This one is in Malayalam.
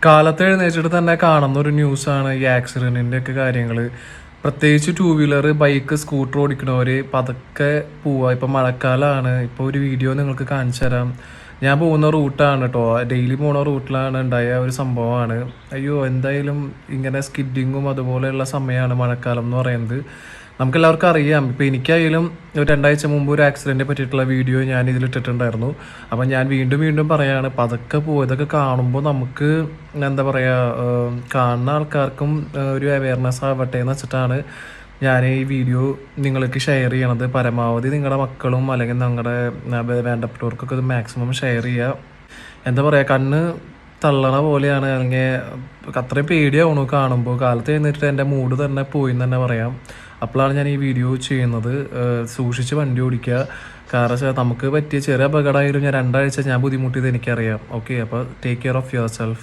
കാലത്ത് എഴുന്നേറ്റിട്ട് തന്നെ കാണുന്ന ഒരു ന്യൂസാണ് ഈ ആക്സിഡൻറ്റിൻ്റെ ഒക്കെ കാര്യങ്ങൾ. പ്രത്യേകിച്ച് ടൂ വീലർ, ബൈക്ക്, സ്കൂട്ടർ ഓടിക്കണവർ പതുക്കെ പോവുക. ഇപ്പം മഴക്കാലമാണ്. ഇപ്പോൾ ഒരു വീഡിയോ നിങ്ങൾക്ക് കാണിച്ചു തരാം. ഞാൻ പോകുന്ന റൂട്ടാണ് കേട്ടോ, ഡെയിലി പോകുന്ന റൂട്ടിലാണ് ഉണ്ടായ ഒരു സംഭവമാണ്. അയ്യോ, എന്തായാലും ഇങ്ങനെ സ്കിഡിങ്ങും അതുപോലെയുള്ള സമയമാണ് മഴക്കാലം എന്ന് പറയുന്നത്. നമുക്കെല്ലാവർക്കും അറിയാം. ഇപ്പോൾ എനിക്കായാലും ഒരു 2 ആഴ്ച മുമ്പ് ഒരു ആക്സിഡൻറ്റിനെ പറ്റിയിട്ടുള്ള വീഡിയോ ഞാൻ ഇതിലിട്ടിട്ടുണ്ടായിരുന്നു. അപ്പം ഞാൻ വീണ്ടും വീണ്ടും പറയുകയാണ്, പതുക്കെ പോയതൊക്കെ കാണുമ്പോൾ നമുക്ക് എന്താ പറയുക, കാണുന്ന ആൾക്കാർക്കും ഒരു അവയർനെസ് ആവട്ടെ എന്ന് വെച്ചിട്ടാണ് ഞാൻ ഈ വീഡിയോ നിങ്ങൾക്ക് ഷെയർ ചെയ്യണത്. പരമാവധി നിങ്ങളുടെ മക്കളും അല്ലെങ്കിൽ നിങ്ങളുടെ വേണ്ടപ്പെട്ടവർക്കൊക്കെ ഇത് മാക്സിമം ഷെയർ ചെയ്യുക. എന്താ പറയുക, കണ്ണ് തള്ളണ പോലെയാണ്. അല്ലെങ്കിൽ അത്രയും പേടിയാവണു കാണുമ്പോൾ. കാലത്ത് എഴുന്നേറ്റിട്ട് എൻ്റെ മൂഡ് തന്നെ പോയി എന്ന് തന്നെ പറയാം. അപ്പോഴാണ് ഞാൻ ഈ വീഡിയോ ചെയ്യുന്നത്. സൂക്ഷിച്ച് വണ്ടി ഓടിക്കുക. കാരണം വെച്ചാൽ നമുക്ക് പറ്റിയ ചെറിയ അപകടമായാലും ഞാൻ 2 ആഴ്ച ഞാൻ ബുദ്ധിമുട്ടിയത് എനിക്കറിയാം. ഓക്കെ, അപ്പോൾ take care of your self.